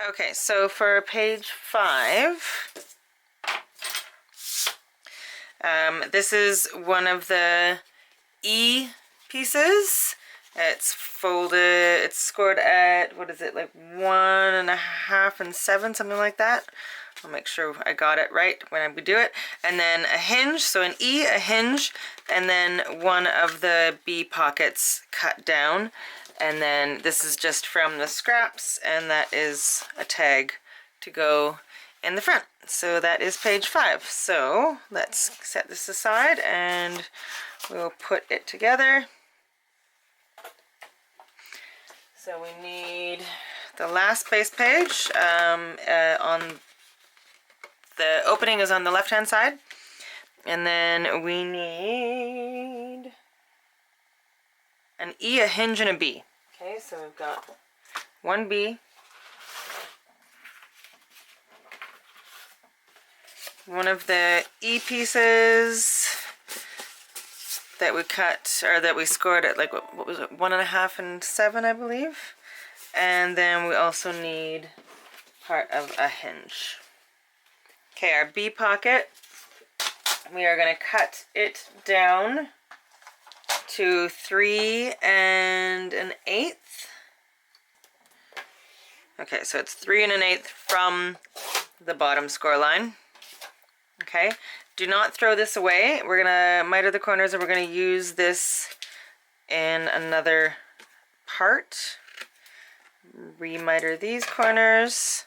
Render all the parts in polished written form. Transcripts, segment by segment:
Okay, so for page 5, this is one of the E pieces. It's folded, it's scored at, what is it, like 1.5 and 7, something like that. I'll make sure I got it right when we do it. And then a hinge, so an E, a hinge, and then one of the B pockets cut down. And then this is just from the scraps, and that is a tag to go in the front. So that is page 5. So let's set this aside and we'll put it together. So we need the last base page. On the opening is on the left hand side, and then we need an E, a hinge, and a B. Okay, so we've got one B, one of the E pieces that we cut, or that we scored at, like, what was it, 1.5 and 7, I believe. And then we also need part of a hinge. Okay, our B pocket, we are going to cut it down to 3 1/8. Okay, so it's 3 1/8 from the bottom score line. Okay, do not throw this away. We're gonna miter the corners, and we're gonna use this in another part. Remiter these corners.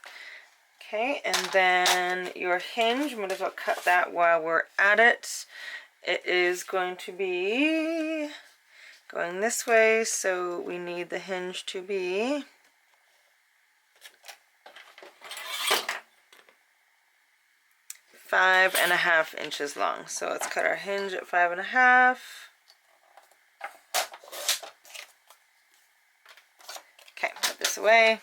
Okay, and then your hinge, might as well cut that while we're at it. It is going to be going this way, so we need the hinge to be 5.5 inches long. So let's cut our hinge at 5.5. Okay, put this away.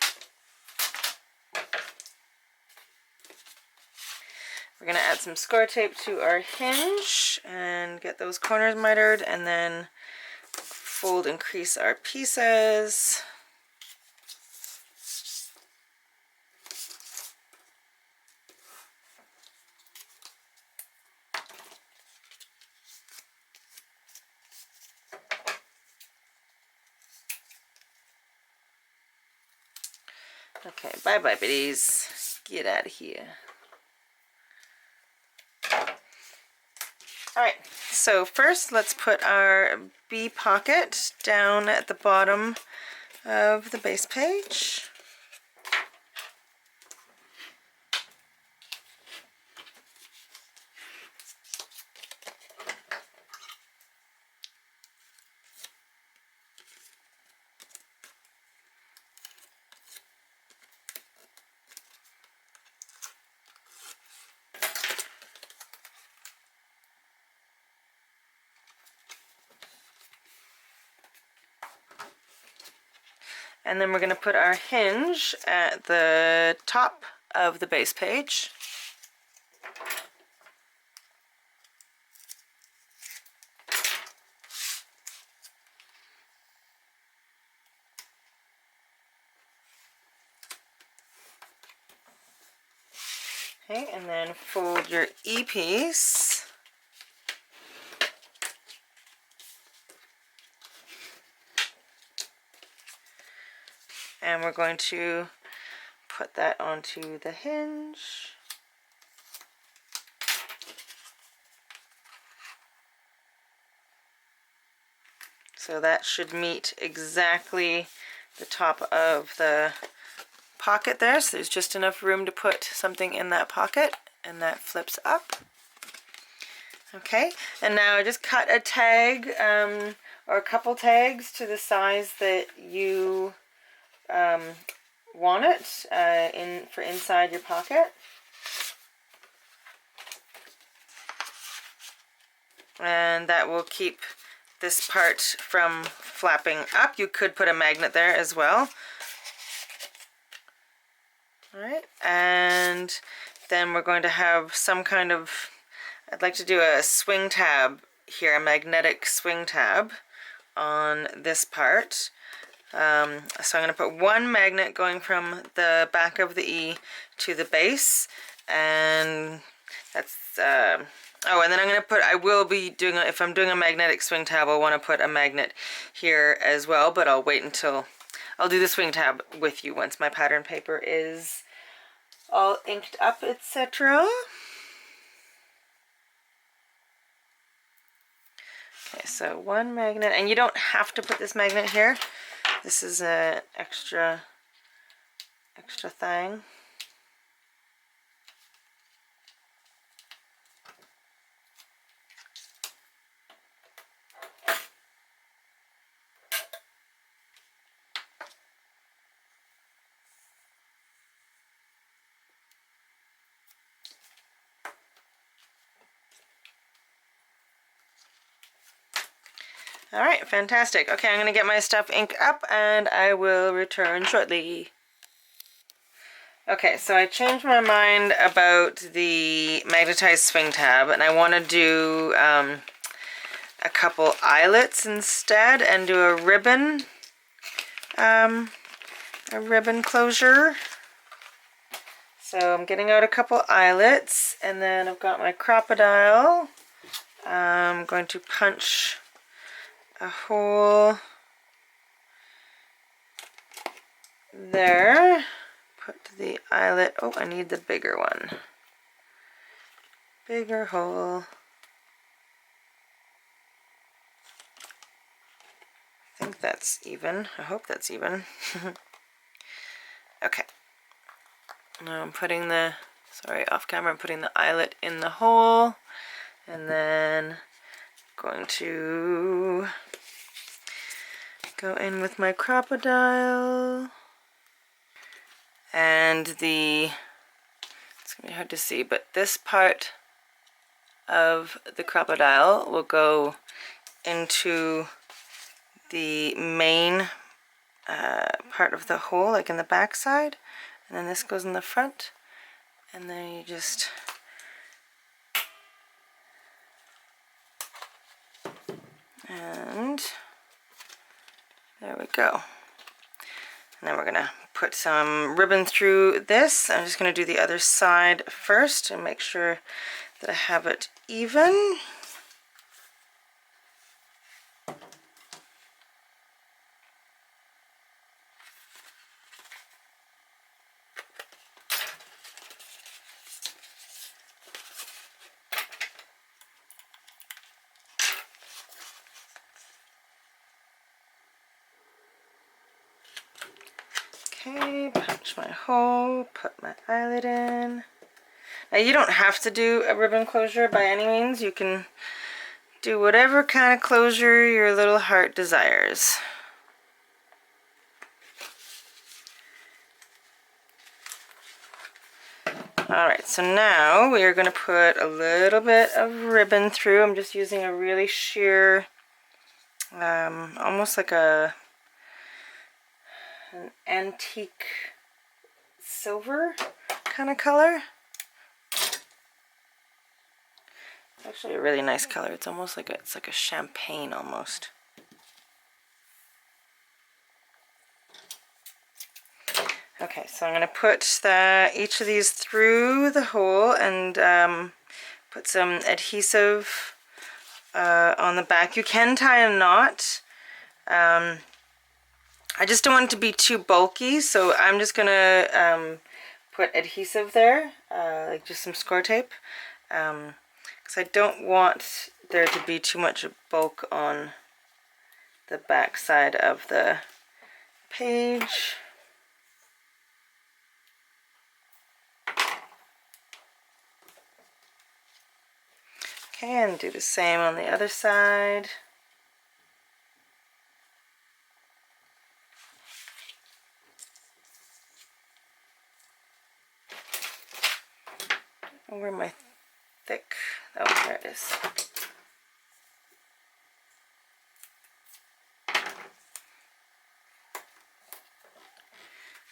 We're going to add some score tape to our hinge and get those corners mitered, and then fold and crease our pieces. Okay, bye-bye, biddies. Get out of here. Alright, so first let's put our B pocket down at the bottom of the base page. And then we're going to put our hinge at the top of the base page. Okay, and then fold your E piece. And we're going to put that onto the hinge. So that should meet exactly the top of the pocket there. So there's just enough room to put something in that pocket, and that flips up. Okay, and now just cut a tag or a couple tags to the size that you want it for inside your pocket. And that will keep this part from flapping up. You could put a magnet there as well. Alright, and then we're going to have some kind of, I'd like to do a swing tab here, a magnetic swing tab on this part. So I'm going to put one magnet going from the back of the E to the base, and that's, oh, and then I'm going to put, I will be doing, if I'm doing a magnetic swing tab, I'll want to put a magnet here as well, but I'll wait until, I'll do the swing tab with you once my pattern paper is all inked up, etc. Okay, so one magnet, and you don't have to put this magnet here. This is an extra thing. All right, fantastic. Okay, I'm gonna get my stuff inked up and I will return shortly. Okay, so I changed my mind about the magnetized swing tab, and I want to do a couple eyelets instead and do a ribbon closure. So I'm getting out a couple eyelets, and then I've got my crocodile. I'm going to punch a hole there. Put the eyelet, oh, I need the bigger one. Bigger hole. I think that's even. I hope that's even. Okay. Now I'm putting the, sorry, off camera, I'm putting the eyelet in the hole, and then going to go in with my crocodile, and the, it's gonna be hard to see, but this part of the crocodile will go into the main part of the hole, like in the back side, and then this goes in the front, and then you just and there we go. And then we're gonna put some ribbon through this. I'm just gonna do the other side first and make sure that I have it even. Okay, punch my hole, put my eyelet in. Now you don't have to do a ribbon closure by any means. You can do whatever kind of closure your little heart desires. Alright, so now we are going to put a little bit of ribbon through. I'm just using a really sheer, almost like an antique silver kind of color. Actually a really nice color. It's almost like it's like a champagne almost. Okay, so I'm going to put each of these through the hole and put some adhesive on the back. You can tie a knot. I just don't want it to be too bulky, so I'm just going to put adhesive there, like just some score tape, because I don't want there to be too much bulk on the back side of the page. Okay, and do the same on the other side. Where my thick, oh, there it is.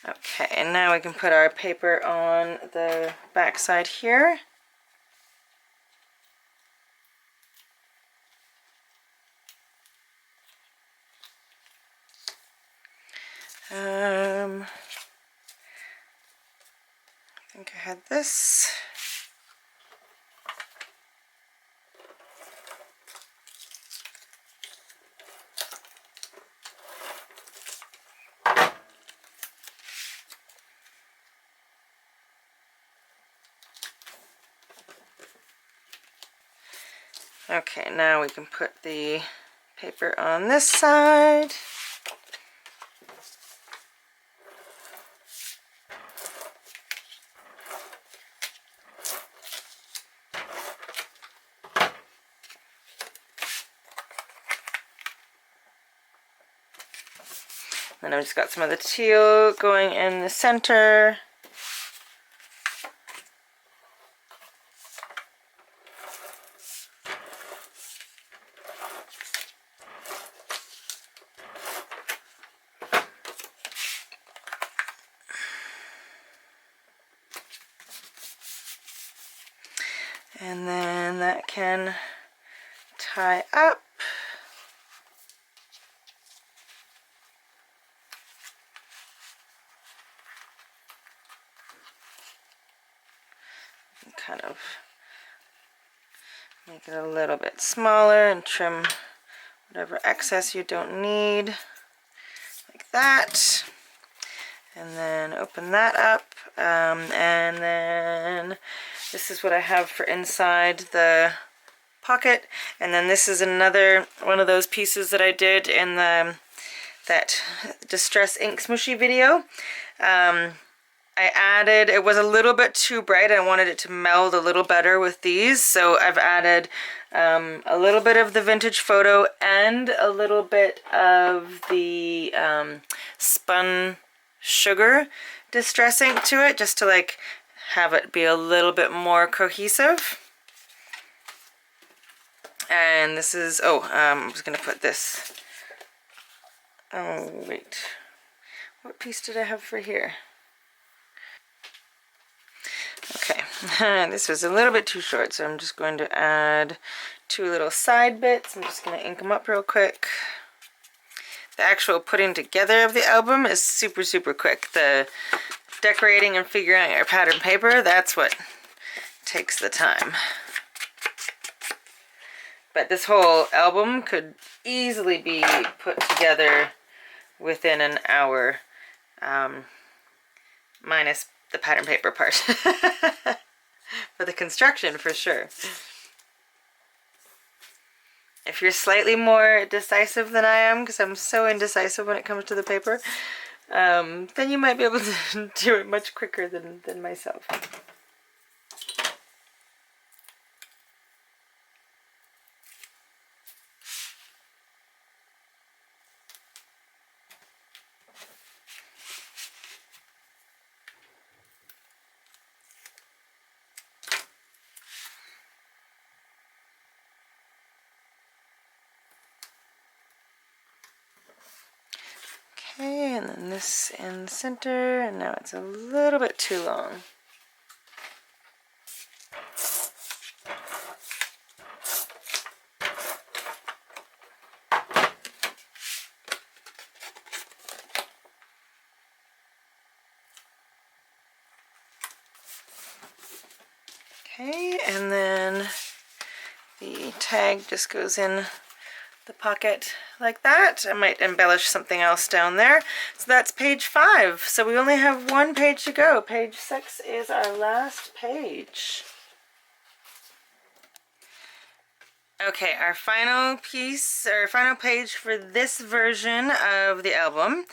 Okay, and now we can put our paper on the back side here. I think I had this. Okay, now we can put the paper on this side. Then I've just got some of the teal going in the center. And then that can tie up. And kind of make it a little bit smaller and trim whatever excess you don't need, like that. And then open that up. And then this is what I have for inside the pocket. And then this is another one of those pieces that I did in the that Distress Ink Smooshy video. I added, it was a little bit too bright. I wanted it to meld a little better with these. So I've added a little bit of the Vintage Photo and a little bit of the spun sugar Distress Ink to it, just to like have it be a little bit more cohesive. And this is, I was gonna put this, oh wait, what piece did I have for here? Okay, this was a little bit too short, so I'm just going to add 2 little side bits. I'm just going to ink them up real quick. The actual putting together of the album is super, super quick. The decorating and figuring out your pattern paper, that's what takes the time. But this whole album could easily be put together within an hour, minus the pattern paper part. For the construction, for sure. If you're slightly more decisive than I am, because I'm so indecisive when it comes to the paper, then you might be able to do it much quicker than myself. Okay, and then this in the center, and now it's a little bit too long. Okay, and then the tag just goes in the pocket like that. I might embellish something else down there. So that's page 5. So we only have 1 page to go. Page 6 is our last page. Okay, our final piece, or final page for this version of the album.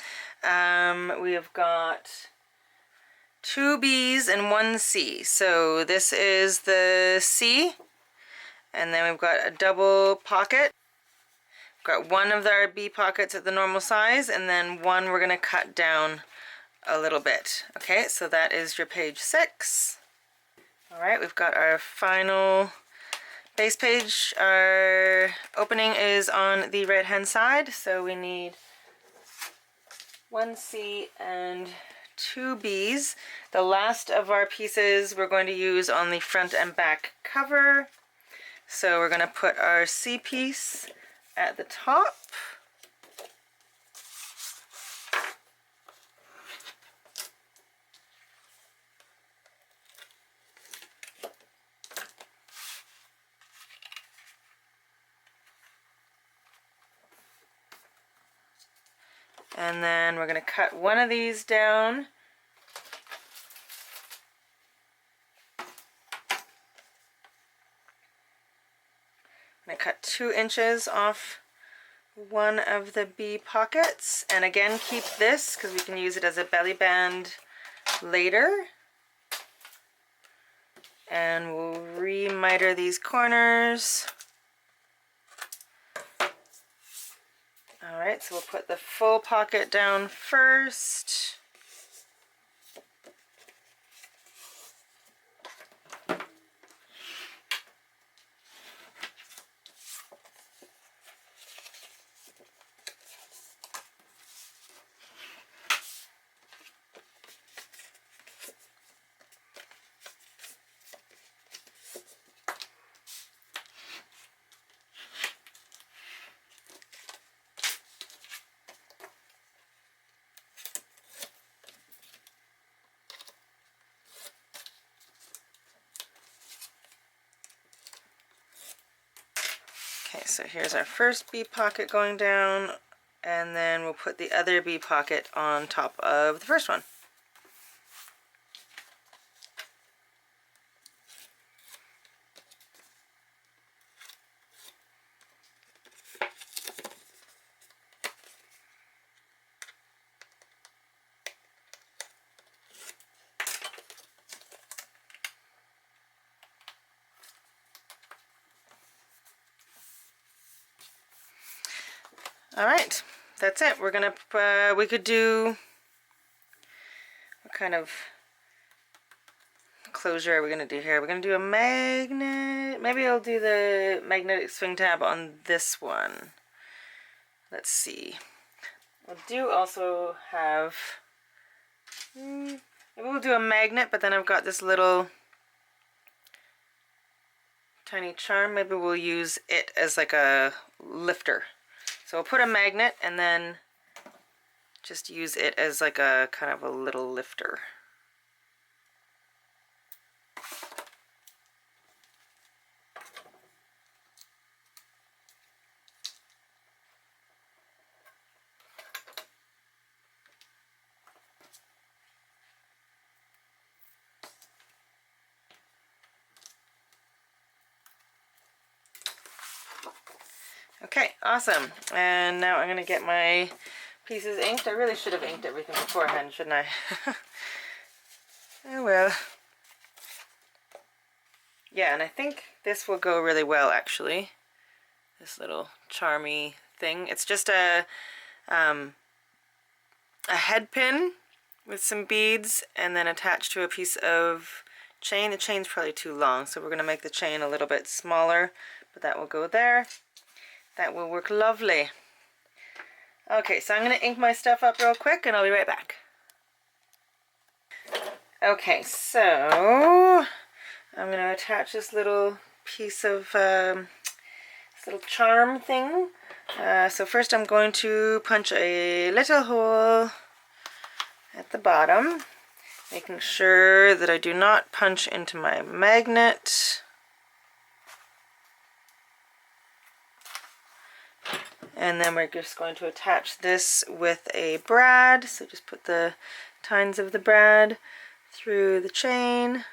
We have got 2 B's and 1 C. So this is the C, and then we've got a double pocket. Got 1 of our B pockets at the normal size, and then 1 we're going to cut down a little bit. Okay, so that is your page 6. Alright, we've got our final base page. Our opening is on the right hand side, so we need 1 C and 2 B's. The last of our pieces we're going to use on the front and back cover. So we're going to put our C piece at the top. And then we're going to cut one of these down. I'm going to cut 2 inches off one of the bee pockets. And again, keep this because we can use it as a belly band later. And we'll re-miter these corners. Alright, so we'll put the full pocket down first. Okay, so here's our first bee pocket going down, and then we'll put the other bee pocket on top of the first one. Alright, that's it. We're gonna, we could do, what kind of closure are we gonna do here? We're gonna do a magnet. Maybe I'll do the magnetic swing tab on this one. Let's see. I do also have, maybe we'll do a magnet, but then I've got this little tiny charm. Maybe we'll use it as like a lifter. So we'll put a magnet and then just use it as like a kind of a little lifter. Okay, awesome. And now I'm going to get my pieces inked. I really should have inked everything beforehand, shouldn't I? Oh well. Yeah, and I think this will go really well, actually. This little charmy thing. It's just a head pin with some beads and then attached to a piece of chain. The chain's probably too long, so we're going to make the chain a little bit smaller, but that will go there. That will work lovely. Okay, so I'm going to ink my stuff up real quick and I'll be right back. Okay, so I'm going to attach this little piece of this little charm thing. So first I'm going to punch a little hole at the bottom, making sure that I do not punch into my magnet. And then we're just going to attach this with a brad. So just put the tines of the brad through the chain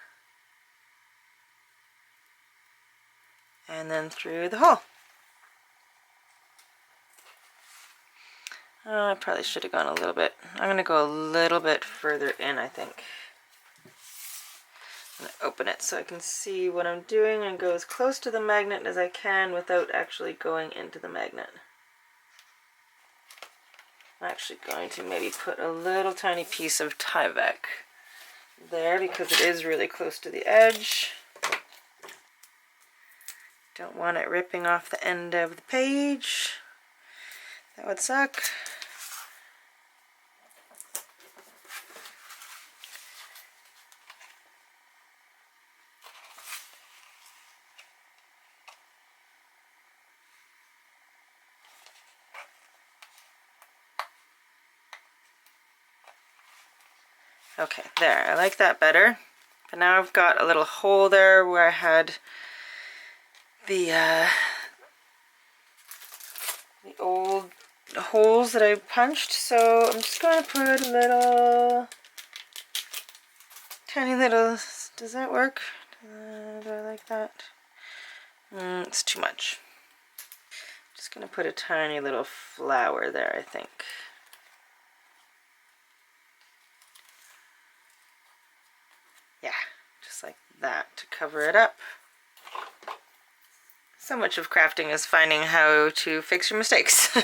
and then through the hole. I probably should have gone a little bit. I'm going to go a little bit further in, I think. I'm going to open it so I can see what I'm doing and go as close to the magnet as I can without actually going into the magnet. I'm actually going to maybe put a little tiny piece of tyvek there because it is really close to the edge. Don't want it ripping off the end of the page. That would suck. Okay, there, I like that better. But now I've got a little hole there where I had the old holes that I punched, so I'm just going to put a little, tiny little, does that work? Do I like that? It's too much. Just going to put a tiny little flower there, I think. Yeah, just like that to cover it up. So much of crafting is finding how to fix your mistakes.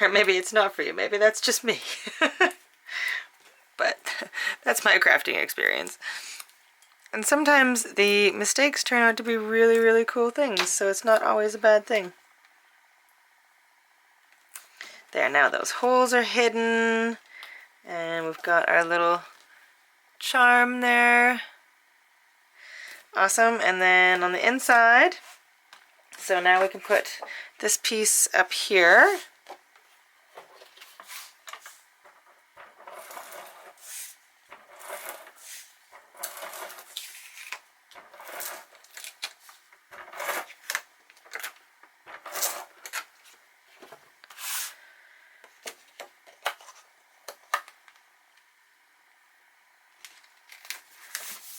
Or maybe it's not for you, maybe that's just me. But that's my crafting experience. And sometimes the mistakes turn out to be really, really cool things, so it's not always a bad thing. There, now those holes are hidden, and we've got our little charm there. Awesome, and then on the inside, so now we can put this piece up here.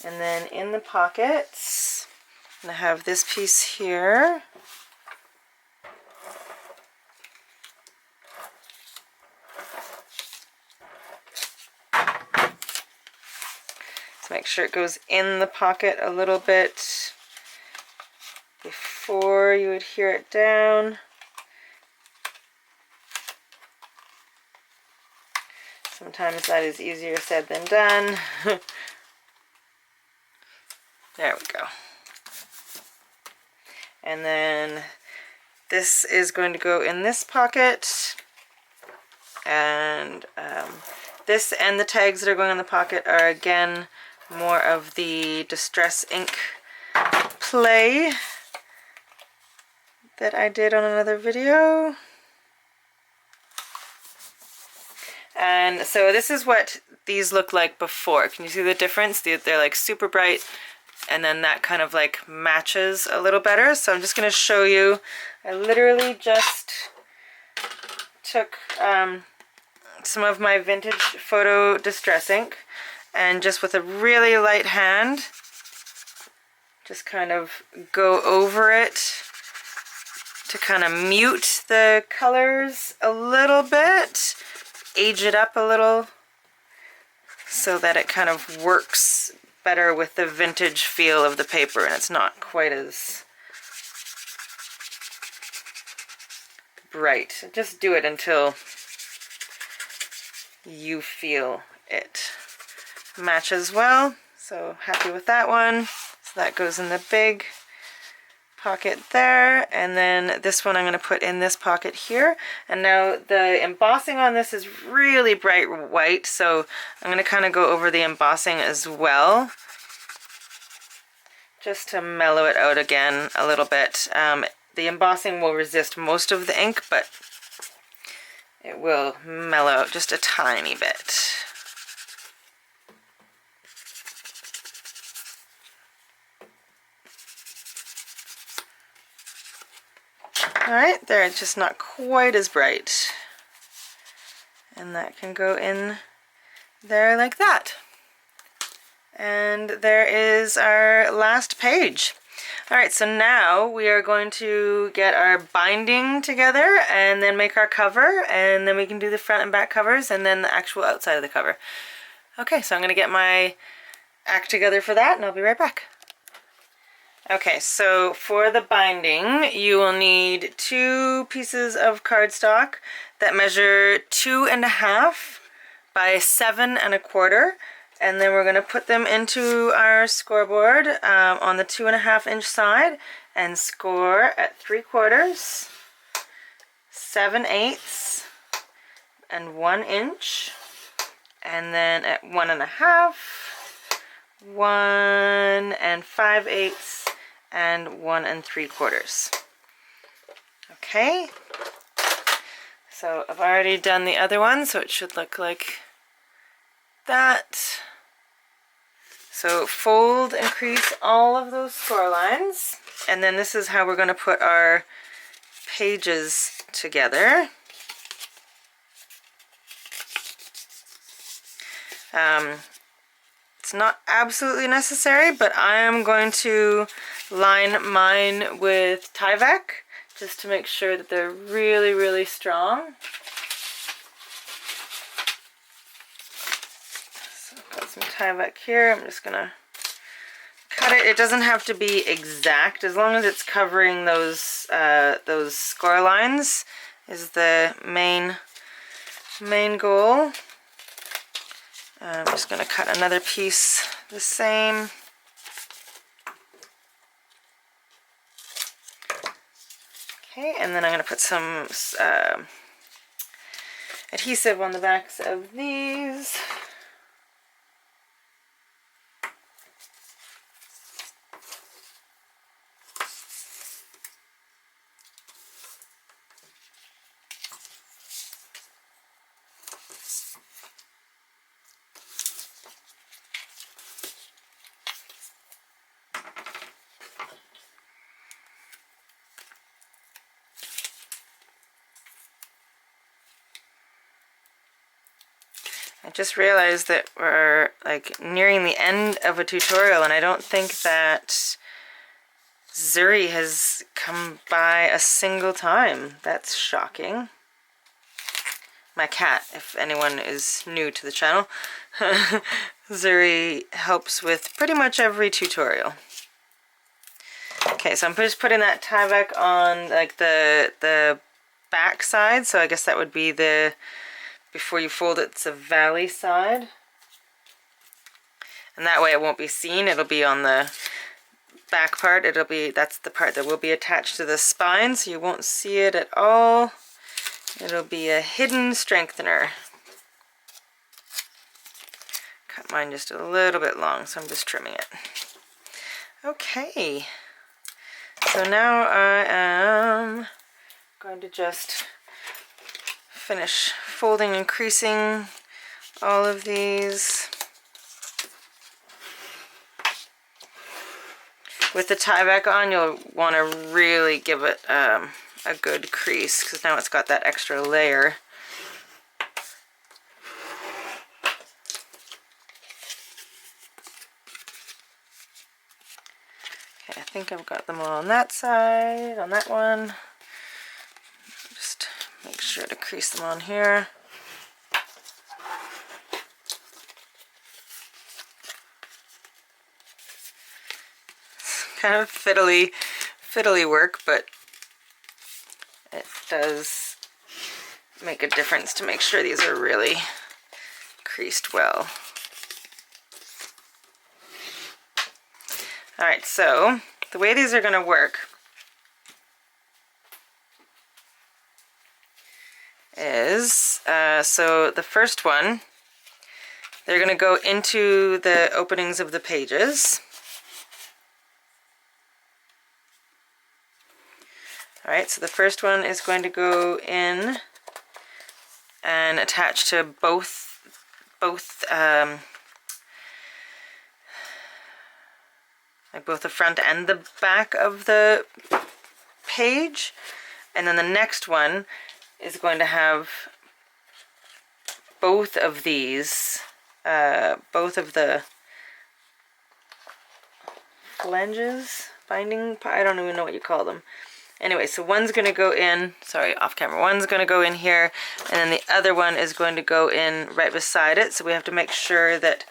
And then in the pockets, I'm going to have this piece here. So make sure it goes in the pocket a little bit before you adhere it down. Sometimes that is easier said than done. There we go. And then this is going to go in this pocket. And this and the tags that are going in the pocket are again more of the Distress ink play that I did on another video. And so this is what these look like before. Can you see the difference? They're like super bright, and then that kind of like matches a little better. So I'm just going to show you. I literally just took some of my vintage photo distress ink, and just with a really light hand, just kind of go over it to kind of mute the colors a little bit, age it up a little so that it kind of works better with the vintage feel of the paper, and it's not quite as bright. Just do it until you feel it matches well. So happy with that one. So that goes in the big pocket there, and then this one I'm going to put in this pocket here. And now the embossing on this is really bright white, so I'm going to kind of go over the embossing as well, just to mellow it out again a little bit. The embossing will resist most of the ink, but it will mellow out just a tiny bit. Alright, there, it's just not quite as bright. And that can go in there like that. And there is our last page. Alright, so now we are going to get our binding together and then make our cover, and then we can do the front and back covers and then the actual outside of the cover. Okay, so I'm going to get my act together for that, and I'll be right back. Okay, so for the binding, you will need 2 pieces of cardstock that measure 2.5 by 7 1/4, and then we're going to put them into our scoreboard on the 2.5 inch side and score at 3/4, 7/8, and 1 inch, and then at 1.5, 1 5/8. And 1 3/4. Okay, so I've already done the other one, so it should look like that. So fold and crease all of those score lines. And then this is how we're going to put our pages together. It's not absolutely necessary, but I am going to line mine with Tyvek just to make sure that they're really, really strong. So I've got some Tyvek here. I'm just gonna cut it. It doesn't have to be exact, as long as it's covering those score lines is the main goal. I'm just going to cut another piece the same. Okay, and then I'm going to put some adhesive on the backs of these. I just realized that we're like nearing the end of a tutorial, and I don't think that Zuri has come by a single time. That's shocking. My cat, if anyone is new to the channel, Zuri helps with pretty much every tutorial. Okay, so I'm just putting that Tyvek on like the back side, so I guess that would be the, before you fold it, it's a valley side. And that way it won't be seen, it'll be on the back part. That's the part that will be attached to the spine, so you won't see it at all. It'll be a hidden strengthener. Cut mine just a little bit long, so I'm just trimming it. Okay, so now I am going to just finish folding and creasing all of these. With the Tyvek on, you'll want to really give it a good crease, because now it's got that extra layer. Okay, I think I've got them all on that side, on that one. Just make sure to crease them on here. It's kind of fiddly work, but it does make a difference to make sure these are really creased well. Alright, so the way these are going to work is, so the first one, they're going to go into the openings of the pages. Alright, so the first one is going to go in and attach to both the front and the back of the page. And then the next one is going to have both of these, both of the flanges, binding, I don't even know what you call them. Anyway, so one's going to go in, sorry, off camera, one's going to go in here, and then the other one is going to go in right beside it. So we have to make sure that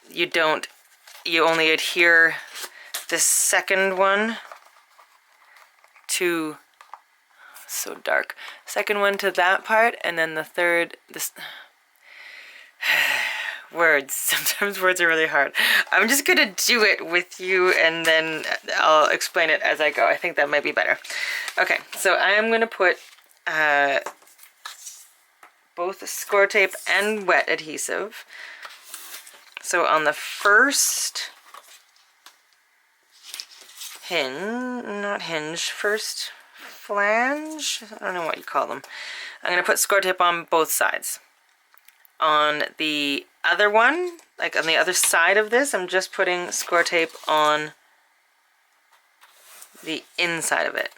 you only adhere this second one to, so dark, second one to that part, and then the third, this, words, sometimes words are really hard. I'm just gonna do it with you and then I'll explain it as I go. I think that might be better. Okay, so I am gonna put both score tape and wet adhesive. So on the first first flange, I don't know what you call them. I'm gonna put score tape on both sides. On the other one, like on the other side of this, I'm just putting score tape on the inside of it.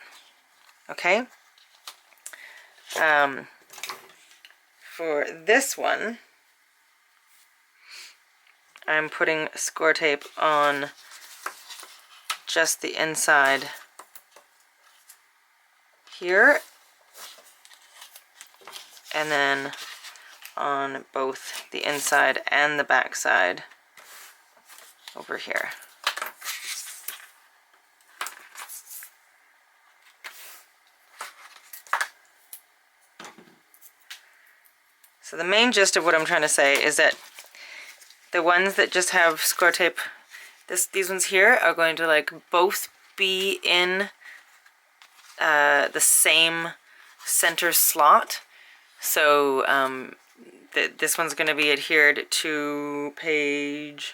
Okay? For this one, I'm putting score tape on just the inside here, and then on both the inside and the back side over here. So the main gist of what I'm trying to say is that the ones that just have score tape, these ones here are going to like both be in the same center slot. So this one's going to be adhered to page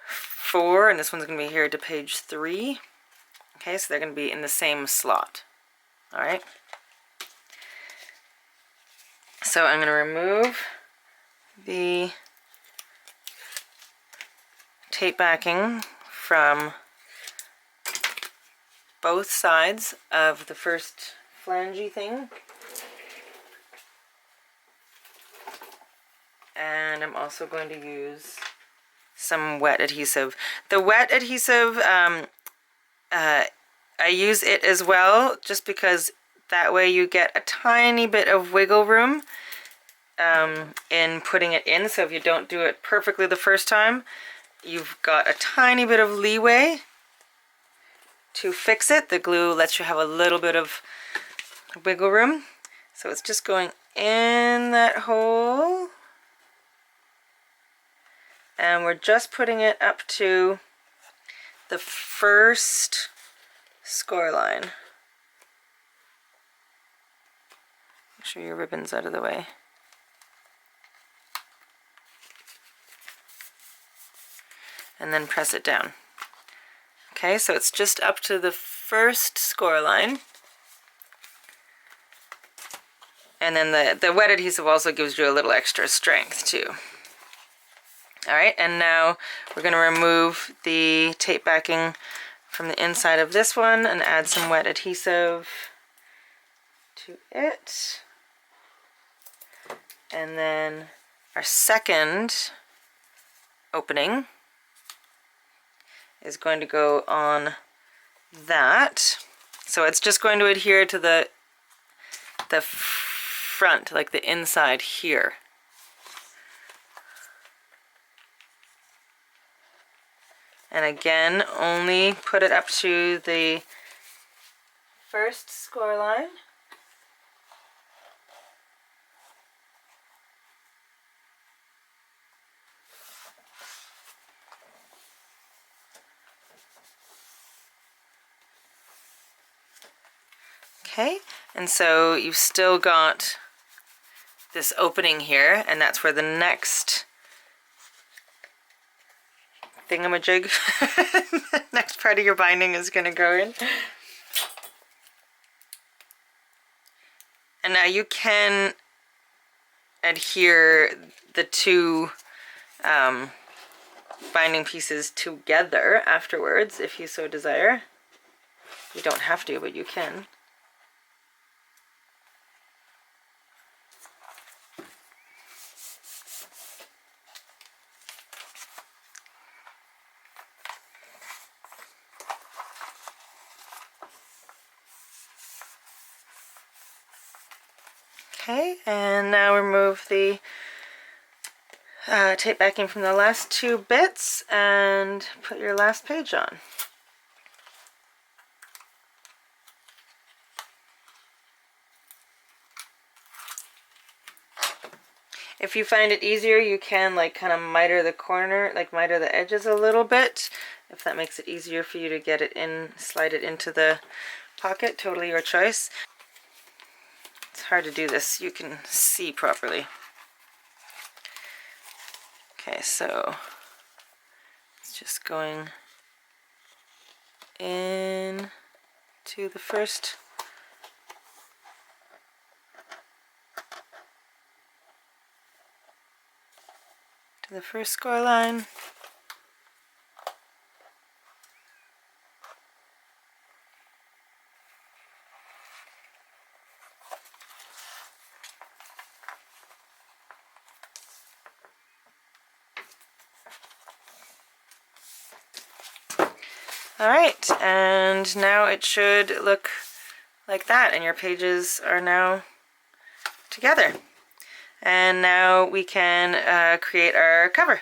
4, and this one's going to be adhered to page 3. Okay, so they're going to be in the same slot. All right. So I'm going to remove the tape backing from both sides of the first flangey thing. And I'm also going to use some wet adhesive. The wet adhesive, I use it as well just because that way you get a tiny bit of wiggle room in putting it in. So if you don't do it perfectly the first time, you've got a tiny bit of leeway to fix it. The glue lets you have a little bit of wiggle room. So it's just going in that hole. And we're just putting it up to the first score line. Make sure your ribbon's out of the way. And then press it down. Okay, so it's just up to the first score line. And then the wet adhesive also gives you a little extra strength too. Alright, and now we're going to remove the tape backing from the inside of this one and add some wet adhesive to it. And then our second opening is going to go on that. So it's just going to adhere to the front, like the inside here. And again, only put it up to the first score line. Okay, and so you've still got this opening here, and that's where the next thingamajig, the next part of your binding is going to go in. And now you can adhere the two binding pieces together afterwards if you so desire. You don't have to, but you can. Okay, and now remove the tape backing from the last two bits and put your last page on. If you find it easier, you can like kind of miter the corner, like miter the edges a little bit, if that makes it easier for you to get it in, slide it into the pocket. Totally your choice. It's hard to do this, you can see properly. Okay, so it's just going in to the first to the first score line. Alright, and now it should look like that, and your pages are now together. And now we can create our cover.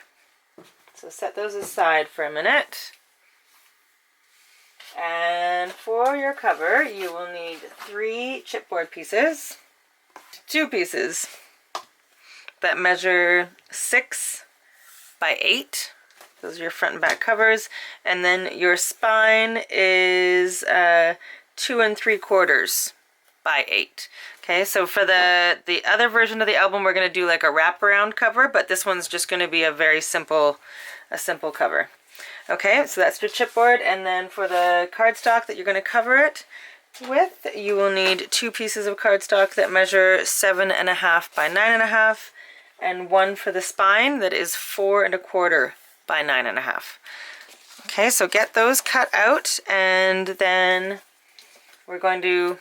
So set those aside for a minute. And for your cover, you will need 3 chipboard pieces, 2 pieces that measure 6 by 8. Those are your front and back covers. And then your spine is 2 3/4 by 8. Okay, so for the other version of the album, we're going to do like a wraparound cover, but this one's just going to be a very simple, cover. Okay, so that's your chipboard, and then for the cardstock that you're going to cover it with, you will need 2 pieces of cardstock that measure 7.5 by 9.5, and 1 for the spine that is 4 1/4 by 9.5. Okay, so get those cut out, and then we're going to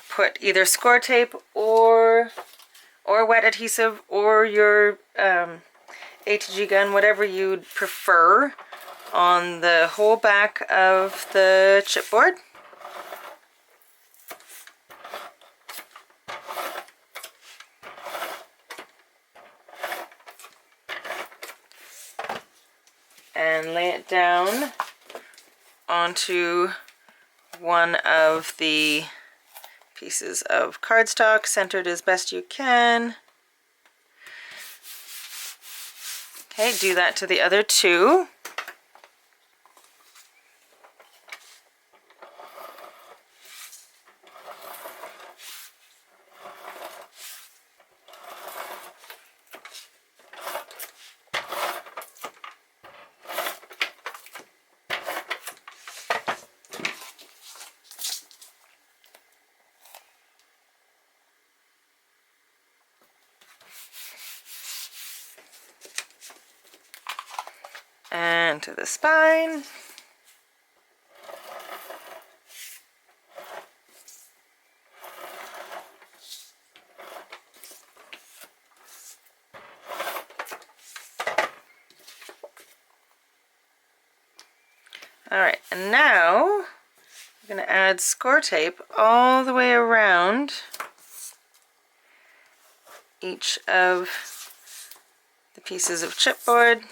put either score tape or wet adhesive or your A to G gun, whatever you'd prefer, on the whole back of the chipboard. And lay it down onto one of the pieces of cardstock, centered as best you can. Okay, do that to the other 2. And to the spine. Alright, and now we're going to add score tape all the way around each of the pieces of chipboard.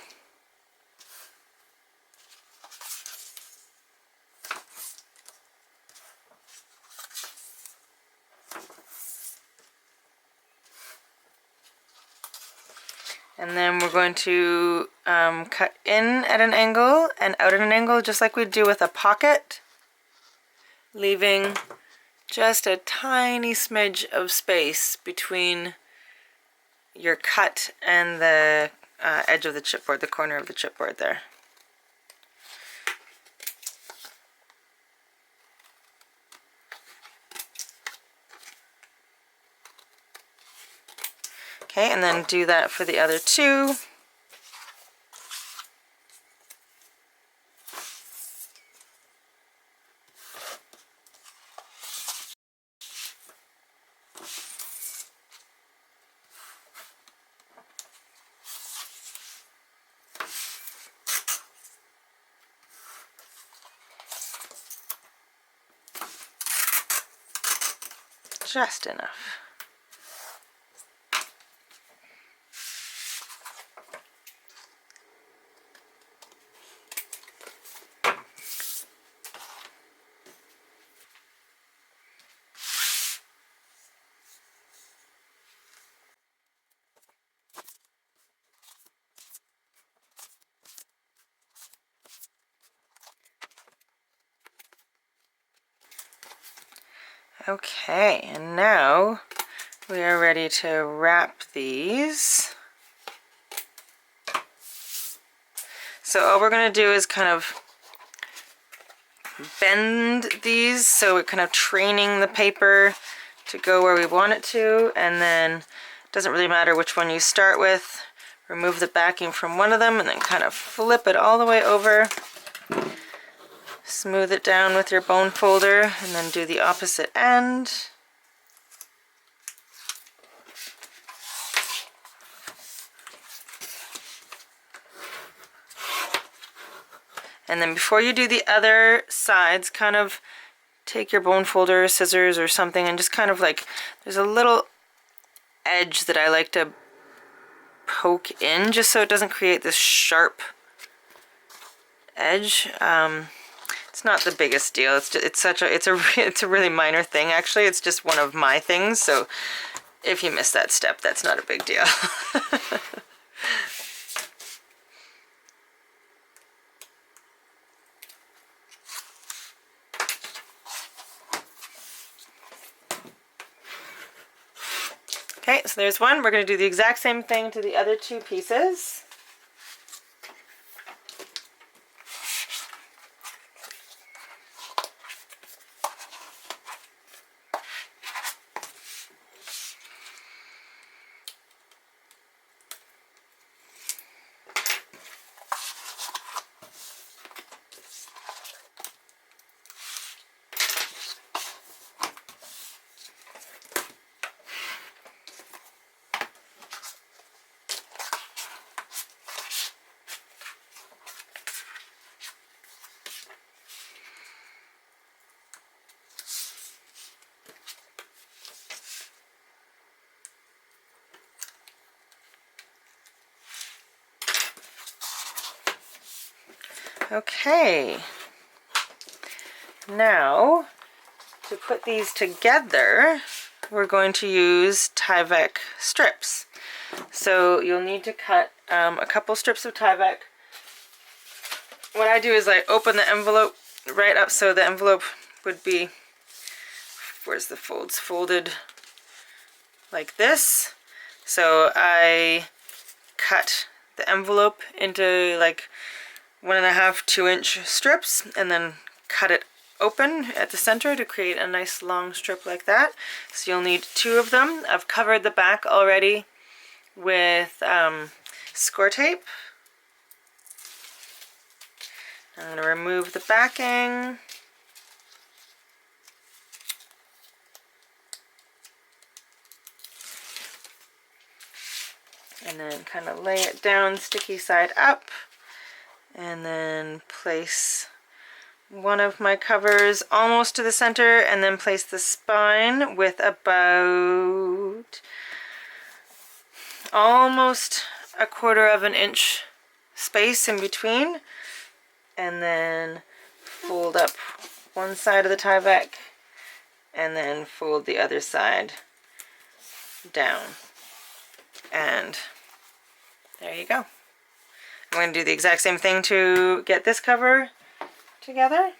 And then we're going to cut in at an angle and out at an angle, just like we do with a pocket, leaving just a tiny smidge of space between your cut and the edge of the chipboard, the corner of the chipboard there. Okay, and then do that for the other 2. Just enough. Okay, and now we are ready to wrap these. So all we're going to do is kind of bend these, so we're kind of training the paper to go where we want it to, and then it doesn't really matter which one you start with. remove the backing from one of them and then kind of flip it all the way over. Smooth it down with your bone folder and then do the opposite end. And then before you do the other sides, kind of take your bone folder, scissors or something, and just kind of like, there's a little edge that I like to poke in just so it doesn't create this sharp edge. It's not the biggest deal. It's a really minor thing actually. It's just one of my things, so if you miss that step, that's not a big deal. Okay, so there's one. We're going to do the exact same thing to the other two pieces. Okay, now to put these together, we're going to use Tyvek strips. So you'll need to cut a couple strips of Tyvek. What I do is I open the envelope right up so the envelope would be, where's the folds, folded like this. So I cut the envelope into like 1.5 2-inch strips and then cut it open at the center to create a nice long strip like that. So you'll need 2 of them. I've covered the back already with score tape. I'm going to remove the backing. And then kind of lay it down sticky side up. And then place one of my covers almost to the center and then place the spine with about almost 1/4 inch space in between, and then fold up one side of the Tyvek and then fold the other side down, and there you go. I'm going to do the exact same thing to get this cover together.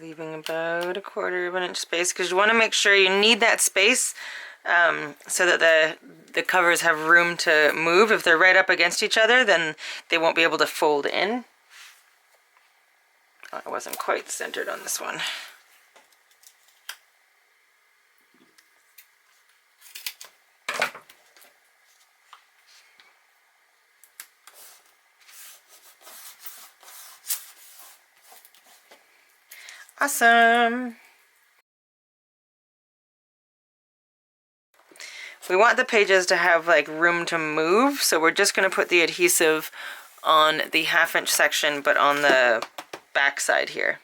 Leaving about 1/4 inch space because you want to make sure you need that space so that the covers have room to move. If they're right up against each other, then they won't be able to fold in. Oh, I wasn't quite centered on this one. Awesome. We want the pages to have like room to move, so we're just going to put the adhesive on the 1/2 inch section, but on the back side here.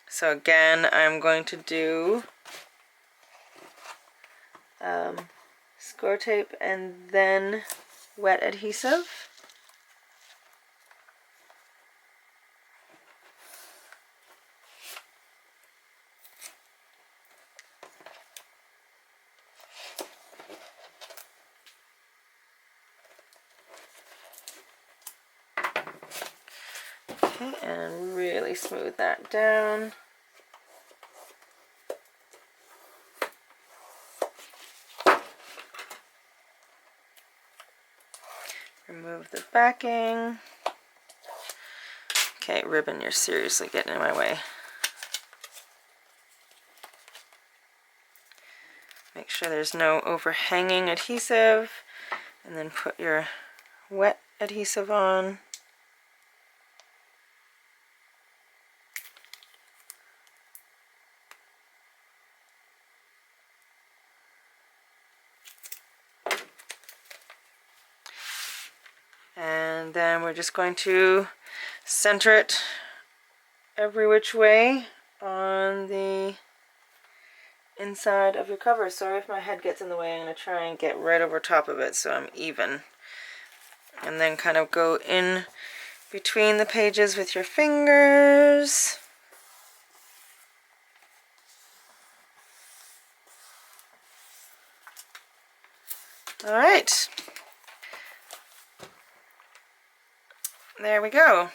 So again, I'm going to do score tape and then wet adhesive. Okay, and really smooth that down. Remove the backing. Okay, ribbon, you're seriously getting in my way. Make sure there's no overhanging adhesive, and then put your wet adhesive on. And then we're just going to center it every which way on the inside of your cover. Sorry if my head gets in the way. I'm going to try and get right over top of it so I'm even. And then kind of go in between the pages with your fingers. All right. There we go.